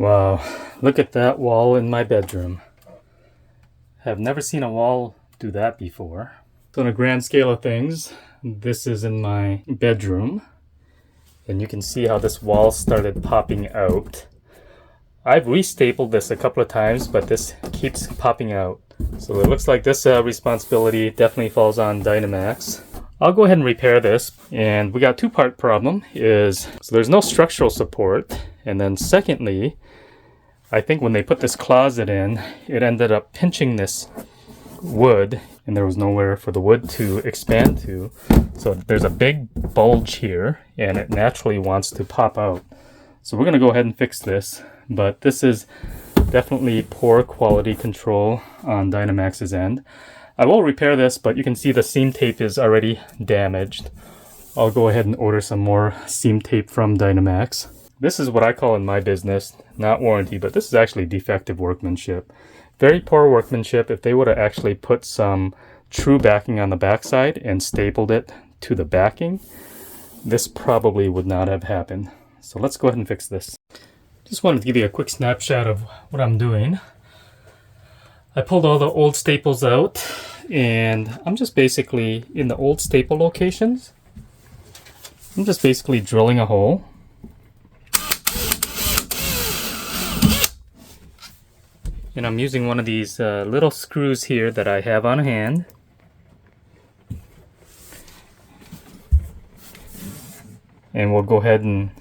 Wow, look at that wall in my bedroom. Have never seen a wall do that before. So on a grand scale of things, this is in my bedroom. And you can see how this wall started popping out. I've restapled this a couple of times, but this keeps popping out. So it looks like this responsibility definitely falls on Dynamax. I'll go ahead and repair this. And we got a two-part problem so there's no structural support. And then secondly, I think when they put this closet in, it ended up pinching this wood and there was nowhere for the wood to expand to. So there's a big bulge here and it naturally wants to pop out. So we're going to go ahead and fix this, but this is definitely poor quality control on Dynamax's end. I will repair this, but you can see the seam tape is already damaged. I'll go ahead and order some more seam tape from Dynamax. This is what I call in my business, not warranty, but this is actually defective workmanship. Very poor workmanship. If they would have actually put some true backing on the backside and stapled it to the backing, this probably would not have happened. So let's go ahead and fix this. Just wanted to give you a quick snapshot of what I'm doing. I pulled all the old staples out and I'm just basically in the old staple locations. I'm just basically drilling a hole. And I'm using one of these little screws here that I have on hand. And we'll go ahead and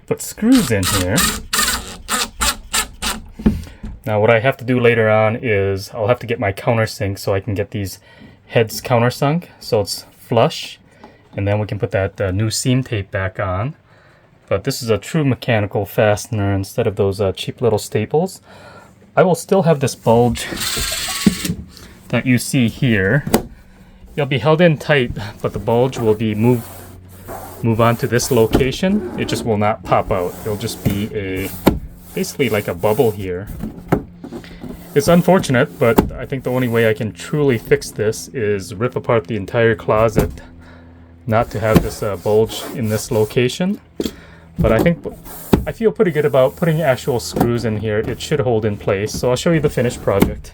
put screws in here. Now what I have to do later on is I'll have to get my countersink so I can get these heads countersunk so it's flush. And then we can put that new seam tape back on. But this is a true mechanical fastener instead of those cheap little staples. I will still have this bulge that you see here. It'll be held in tight, but the bulge will be move on to this location. It just will not pop out. It'll just be basically like a bubble here. It's unfortunate, but I think the only way I can truly fix this is rip apart the entire closet, not to have this bulge in this location. But I feel pretty good about putting actual screws in here. It should hold in place. So I'll show you the finished project.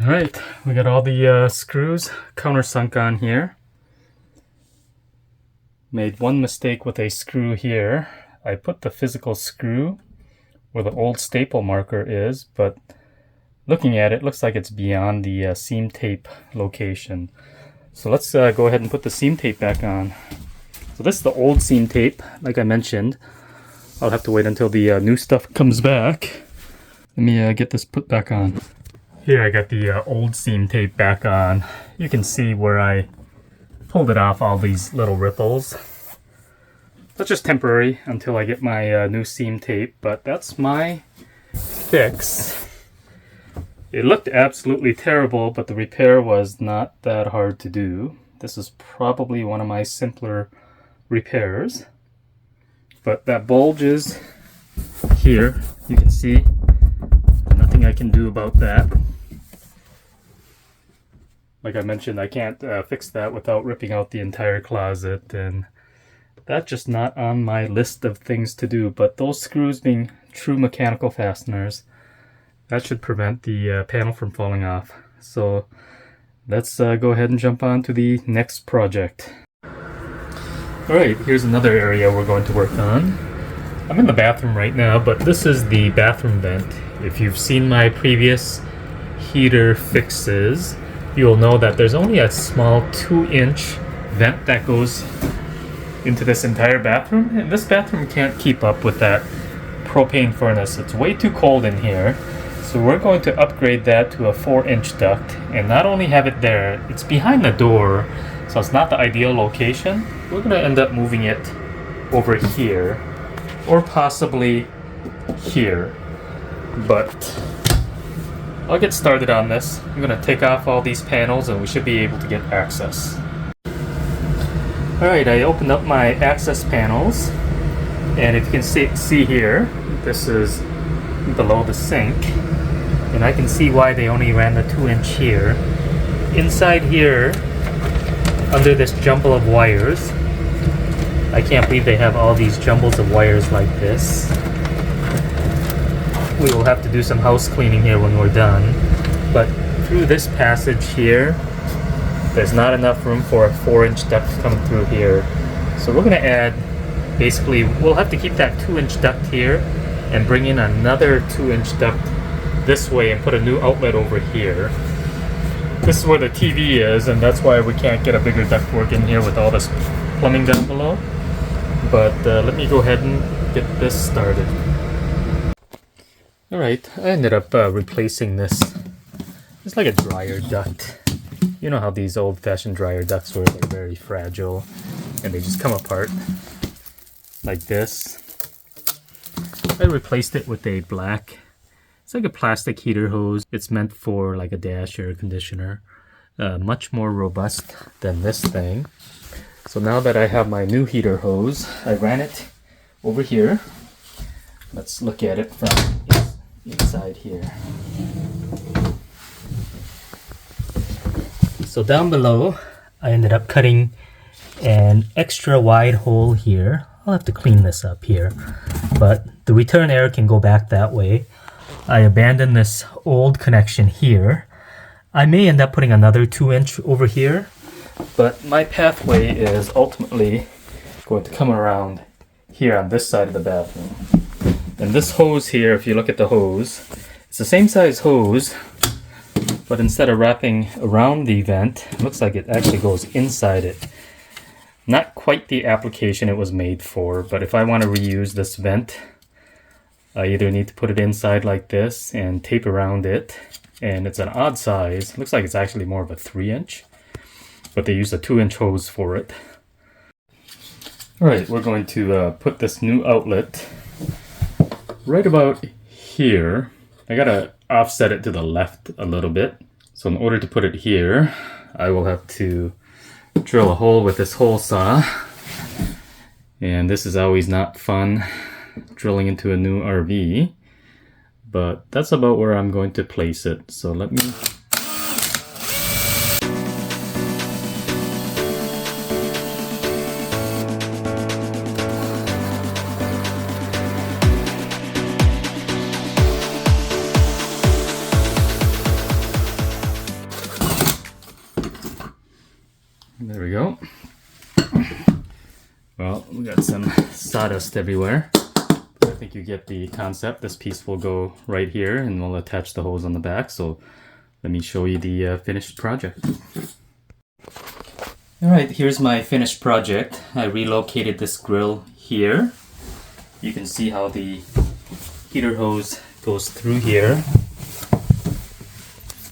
All right, we got all the screws countersunk on here. Made one mistake with a screw here. I put the physical screw where the old staple marker is, but looking at it, looks like it's beyond the seam tape location. So let's go ahead and put the seam tape back on. So this is the old seam tape, like I mentioned. I'll have to wait until the new stuff comes back. Let me get this put back on. Here I got the old seam tape back on. You can see where I pulled it off, all these little ripples. That's just temporary until I get my new seam tape, but that's my fix. It looked absolutely terrible, but the repair was not that hard to do. This is probably one of my simpler repairs, but that bulge is here. You can see nothing I can do about that. Like I mentioned, I can't fix that without ripping out the entire closet, and that's just not on my list of things to do. But those screws being true mechanical fasteners, that should prevent the panel from falling off. So let's go ahead and jump on to the next project. Alright, here's another area we're going to work on. I'm in the bathroom right now, but this is the bathroom vent. If you've seen my previous heater fixes, you'll know that there's only a small 2-inch vent that goes into this entire bathroom. And this bathroom can't keep up with that propane furnace. It's way too cold in here. So we're going to upgrade that to a 4-inch duct. And not only have it there, it's behind the door. So it's not the ideal location. We're going to end up moving it over here or possibly here. But I'll get started on this. I'm going to take off all these panels and we should be able to get access. Alright, I opened up my access panels. And if you can see here, this is below the sink. And I can see why they only ran the 2-inch here. Inside here, under this jumble of wires, I can't believe they have all these jumbles of wires like this. We will have to do some house cleaning here when we're done. But through this passage here, there's not enough room for a 4-inch duct coming through here. So we're going to add, basically, we'll have to keep that 2-inch duct here and bring in another 2-inch duct this way and put a new outlet over here. This is where the TV is, and that's why we can't get a bigger ductwork in here with all this plumbing down below. But let me go ahead and get this started. Alright, I ended up replacing this. It's like a dryer duct. You know how these old-fashioned dryer ducts were, they're very fragile and they just come apart like this. I replaced it with a black, it's like a plastic heater hose. It's meant for like a dash air conditioner. Much more robust than this thing. So now that I have my new heater hose, I ran it over here. Let's look at it from inside here. So down below, I ended up cutting an extra wide hole here. I'll have to clean this up here, but the return air can go back that way. I abandoned this old connection here. I may end up putting another 2-inch over here, but my pathway is ultimately going to come around here on this side of the bathroom. And this hose here, if you look at the hose, it's the same size hose, but instead of wrapping around the vent, it looks like it actually goes inside it. Not quite the application it was made for, but if I want to reuse this vent, I either need to put it inside like this and tape around it, and it's an odd size. It looks like it's actually more of a 3-inch, but they use a 2-inch hose for it. Alright, we're going to put this new outlet right about here. I gotta offset it to the left a little bit. So in order to put it here, I will have to drill a hole with this hole saw. And this is always not fun, drilling into a new RV. But that's about where I'm going to place it. So let me... There we go. Well, we got some sawdust everywhere. I think you get the concept. This piece will go right here and we'll attach the hose on the back. So let me show you the finished project. Alright, here's my finished project. I relocated this grill here. You can see how the heater hose goes through here,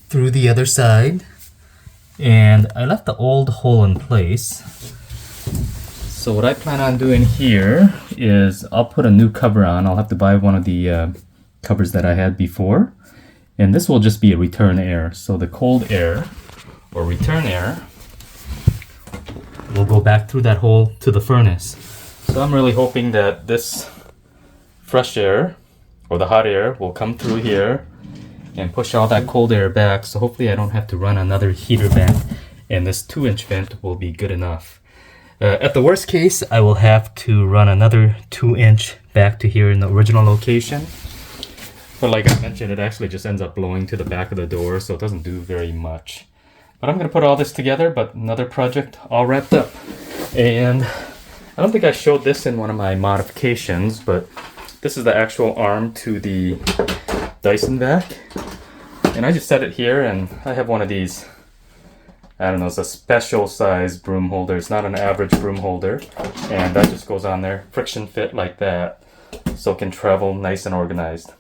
through the other side. And I left the old hole in place. So what I plan on doing here is I'll put a new cover on. I'll have to buy one of the covers that I had before. And this will just be a return air. So the cold air, or return air, will go back through that hole to the furnace. So I'm really hoping that this fresh air, or the hot air, will come through here and push all that cold air back. So hopefully I don't have to run another heater vent, and this 2-inch vent will be good enough. At the worst case, I will have to run another 2-inch back to here in the original location. But like I mentioned, it actually just ends up blowing to the back of the door, so it doesn't do very much. But I'm going to put all this together, but another project all wrapped up. And I don't think I showed this in one of my modifications, but this is the actual arm to the Dyson vac. And I just set it here, and I have one of these, I don't know, it's a special size broom holder. It's not an average broom holder. And that just goes on there, friction fit like that, so it can travel nice and organized.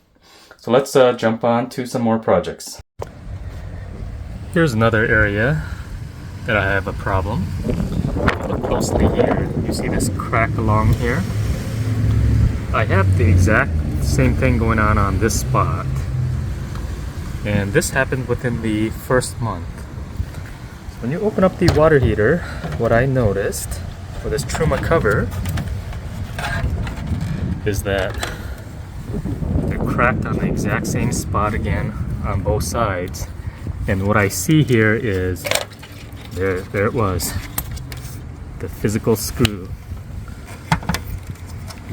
So let's jump on to some more projects. Here's another area that I have a problem. Look closely here. You see this crack along here? I have the exact same thing going on this spot. And this happened within the first month. When you open up the water heater, what I noticed with this Truma cover is that it cracked on the exact same spot again on both sides. And what I see here is, there it was, the physical screw.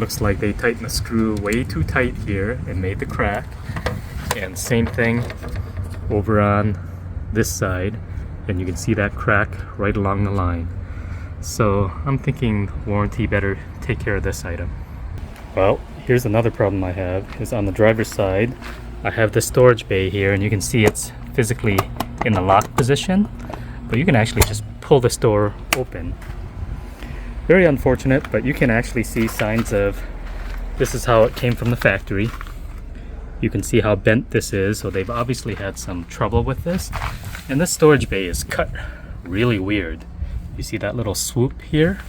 Looks like they tightened the screw way too tight here and made the crack. And same thing over on this side, and you can see that crack right along the line. So I'm thinking warranty better take care of this item. Well, here's another problem I have, is on the driver's side I have the storage bay here, and you can see it's physically in the lock position, but you can actually just pull this door open. Very unfortunate, but you can actually see signs of this is how it came from the factory. You can see how bent this is, so they've obviously had some trouble with this. And this storage bay is cut really weird. You see that little swoop here?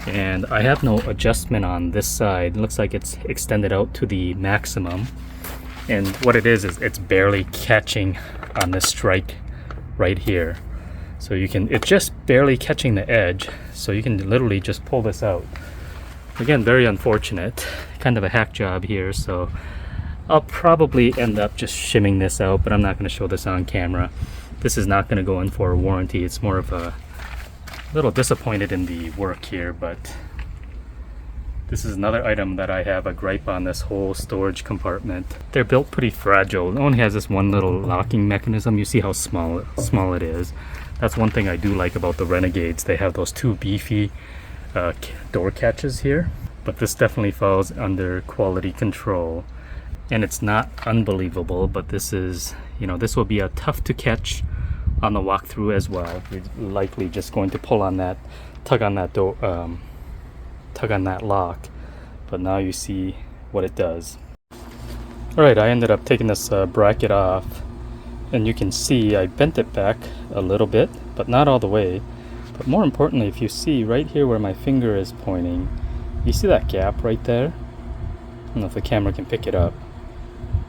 And I have no adjustment on this side. It looks like it's extended out to the maximum. And what it is it's barely catching on this strike right here. So you can, it's just barely catching the edge. So you can literally just pull this out. Again, very unfortunate. Kind of a hack job here, so I'll probably end up just shimming this out, but I'm not going to show this on camera. This is not going to go in for a warranty. It's more of a little disappointed in the work here, but this is another item that I have a gripe on, this whole storage compartment. They're built pretty fragile. It only has this one little locking mechanism. You see how small it is. That's one thing I do like about the Renegades. They have those two beefy door catches here, but this definitely falls under quality control. And it's not unbelievable, but this is, you know, this will be a tough to catch on the walkthrough as well. You're likely just going to pull on that, tug on that door, tug on that lock, but now you see what it does. Alright, I ended up taking this bracket off, and you can see I bent it back a little bit, but not all the way. But more importantly, if you see right here where my finger is pointing, you see that gap right there? I don't know if the camera can pick it up,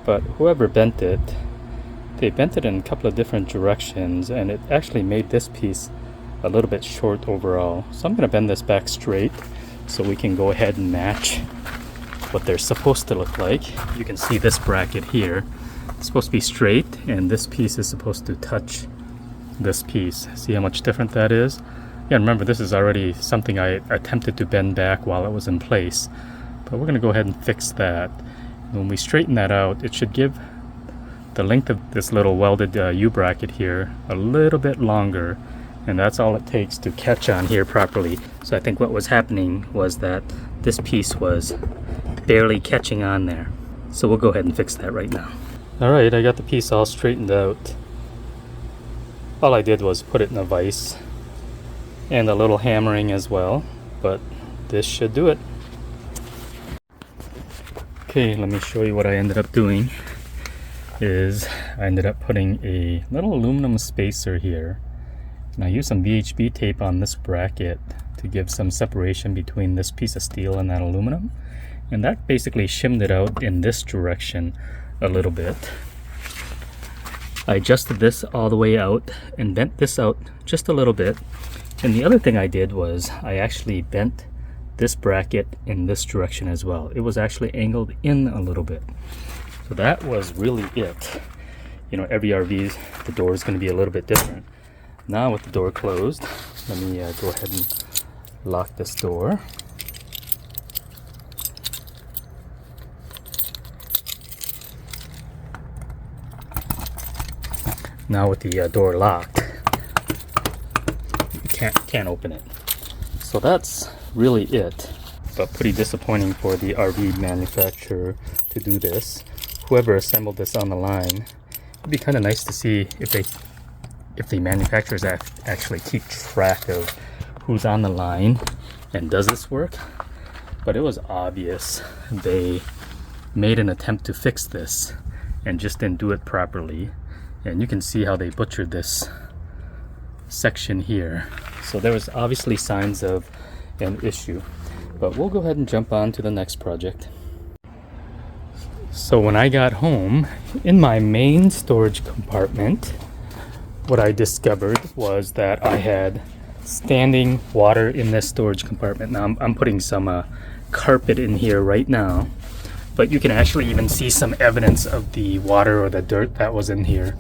but whoever bent it, they bent it in a couple of different directions, and it actually made this piece a little bit short overall. So I'm going to bend this back straight so we can go ahead and match what they're supposed to look like. You can see this bracket here. It's supposed to be straight, and this piece is supposed to touch this piece. See how much different that is? Yeah, remember this is already something I attempted to bend back while it was in place, but we're going to go ahead and fix that. When we straighten that out, it should give the length of this little welded U-bracket here a little bit longer, and that's all it takes to catch on here properly. So I think what was happening was that this piece was barely catching on there. So we'll go ahead and fix that right now. Alright, I got the piece all straightened out. All I did was put it in a vise and a little hammering as well, but this should do it. Okay, let me show you what I ended up doing. I ended up putting a little aluminum spacer here, and I used some VHB tape on this bracket to give some separation between this piece of steel and that aluminum, and that basically shimmed it out in this direction a little bit. I adjusted this all the way out and bent this out just a little bit, and the other thing I did was I actually bent this bracket in this direction as well. It was actually angled in a little bit. So that was really it. You know, every RV, the door is going to be a little bit different. Now with the door closed, let me go ahead and lock this door. Now with the door locked, you can't open it. So that's really it. But pretty disappointing for the RV manufacturer to do this. Whoever assembled this on the line, it'd be kind of nice to see if the manufacturers actually keep track of who's on the line and does this work. But it was obvious they made an attempt to fix this and just didn't do it properly. And you can see how they butchered this section here. So there was obviously signs of an issue. But we'll go ahead and jump on to the next project. So when I got home, in my main storage compartment, what I discovered was that I had standing water in this storage compartment. Now I'm putting some carpet in here right now, but you can actually even see some evidence of the water or the dirt that was in here.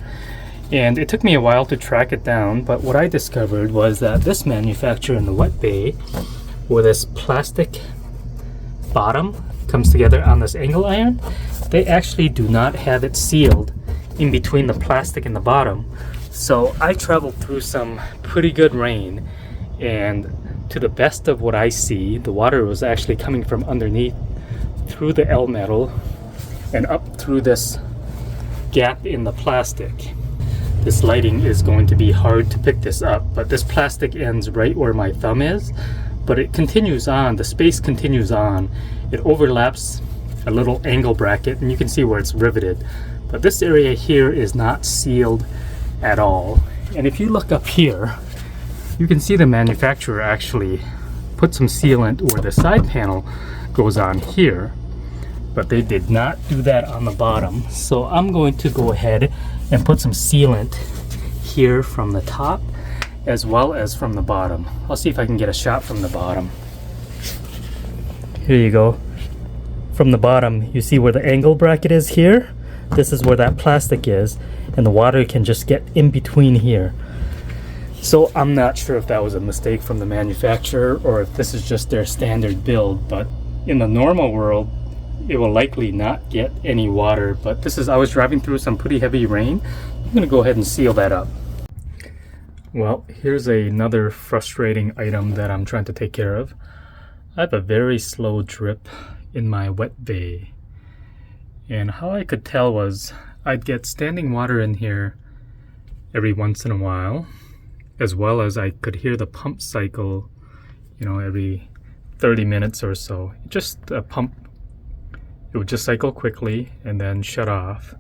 And it took me a while to track it down, but what I discovered was that this manufacturer in the wet bay wore this plastic bottom comes together on this angle iron, they actually do not have it sealed in between the plastic and the bottom. So I traveled through some pretty good rain, and to the best of what I see, the water was actually coming from underneath through the L metal and up through this gap in the plastic. This lighting is going to be hard to pick this up, but this plastic ends right where my thumb is, but it continues on, the space continues on. It overlaps a little angle bracket, and you can see where it's riveted. But this area here is not sealed at all. And if you look up here, you can see the manufacturer actually put some sealant where the side panel goes on here, but they did not do that on the bottom. So I'm going to go ahead and put some sealant here from the top as well as from the bottom. I'll see if I can get a shot from the bottom. Here you go. From the bottom, you see where the angle bracket is here? This is where that plastic is, and the water can just get in between here. So I'm not sure if that was a mistake from the manufacturer or if this is just their standard build, but in the normal world, it will likely not get any water. But this is, I was driving through some pretty heavy rain. I'm gonna go ahead and seal that up. Well, here's another frustrating item that I'm trying to take care of. I have a very slow drip in my wet bay. And how I could tell was I'd get standing water in here every once in a while, as well as I could hear the pump cycle, you know, every 30 minutes or so. Just a pump, it would just cycle quickly and then shut off.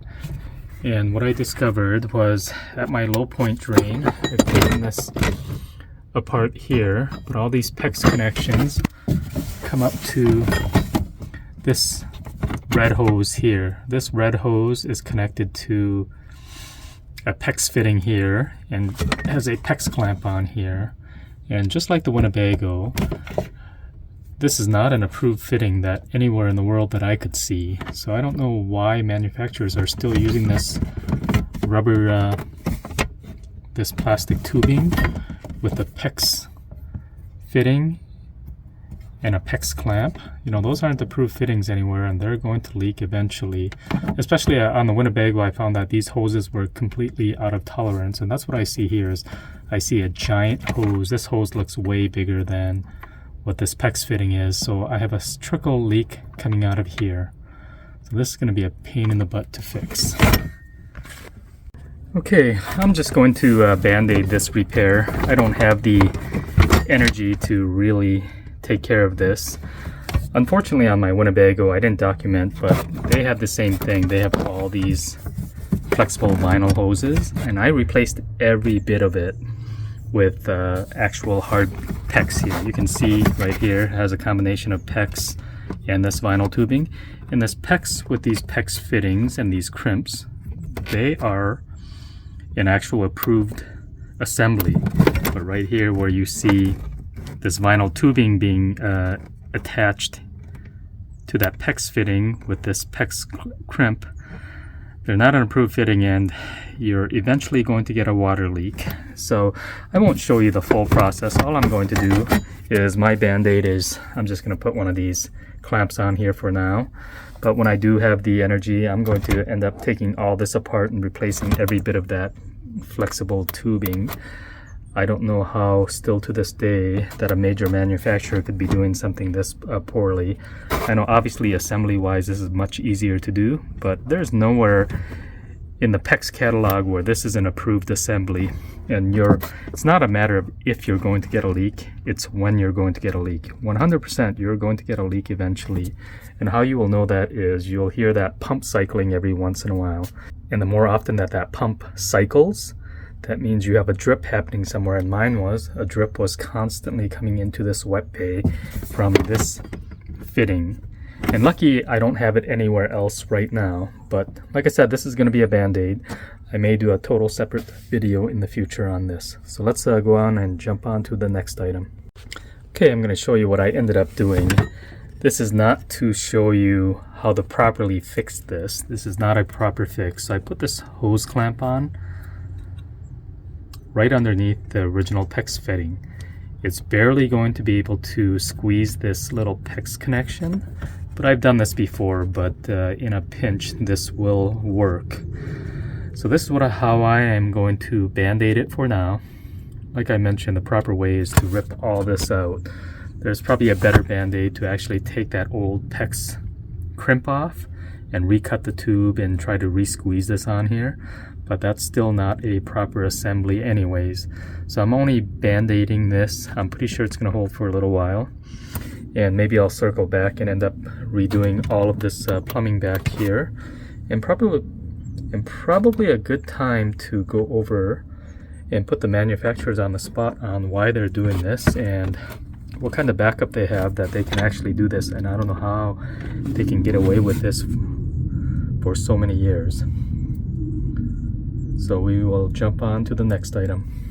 And what I discovered was at my low point drain, I've taken this apart here, but all these PEX connections come up to this red hose here. This red hose is connected to a PEX fitting here and has a PEX clamp on here. And just like the Winnebago, this is not an approved fitting that anywhere in the world that I could see. So I don't know why manufacturers are still using this rubber, this plastic tubing with the PEX fitting and a PEX clamp. You know, those aren't approved fittings anywhere, and they're going to leak eventually. Especially on the Winnebago, I found that these hoses were completely out of tolerance, and that's what I see here. Is I see a giant hose. This hose looks way bigger than what this PEX fitting is, so I have a trickle leak coming out of here. So this is going to be a pain in the butt to fix. Okay, I'm just going to band-aid this repair. I don't have the energy to really take care of this. Unfortunately, on my Winnebago, I didn't document, but they have the same thing. They have all these flexible vinyl hoses, and I replaced every bit of it with actual hard PEX here. You can see right here has a combination of PEX and this vinyl tubing. And this PEX with these PEX fittings and these crimps, they are an actual approved assembly. But right here where you see this vinyl tubing being attached to that PEX fitting with this PEX crimp, they're not an approved fitting, and you're eventually going to get a water leak. So I won't show you the full process. All I'm going to do is my band-aid is I'm just going to put one of these clamps on here for now. But when I do have the energy, I'm going to end up taking all this apart and replacing every bit of that flexible tubing. I don't know how still to this day that a major manufacturer could be doing something this poorly. I know obviously assembly wise this is much easier to do, but there's nowhere in the PEX catalog where this is an approved assembly. And it's not a matter of if you're going to get a leak, it's when you're going to get a leak. 100% you're going to get a leak eventually. And how you will know that is you'll hear that pump cycling every once in a while. And the more often that pump cycles, that means you have a drip happening somewhere, and mine was. A drip was constantly coming into this wet bay from this fitting. And lucky I don't have it anywhere else right now, but like I said, this is going to be a band-aid. I may do a total separate video in the future on this. So let's go on and jump on to the next item. Okay, I'm going to show you what I ended up doing. This is not to show you how to properly fix this. This is not a proper fix. So I put this hose clamp on right underneath the original PEX fitting. It's barely going to be able to squeeze this little PEX connection, but I've done this before, but in a pinch this will work. So this is how I am going to band-aid it for now. Like I mentioned, the proper way is to rip all this out. There's probably a better band-aid to actually take that old PEX crimp off and recut the tube and try to re-squeeze this on here, but that's still not a proper assembly anyways. So I'm only band-aiding this. I'm pretty sure it's going to hold for a little while, and maybe I'll circle back and end up redoing all of this plumbing back here, and probably a good time to go over and put the manufacturers on the spot on why they're doing this and what kind of backup they have that they can actually do this. And I don't know how they can get away with this for so many years. So we will jump on to the next item.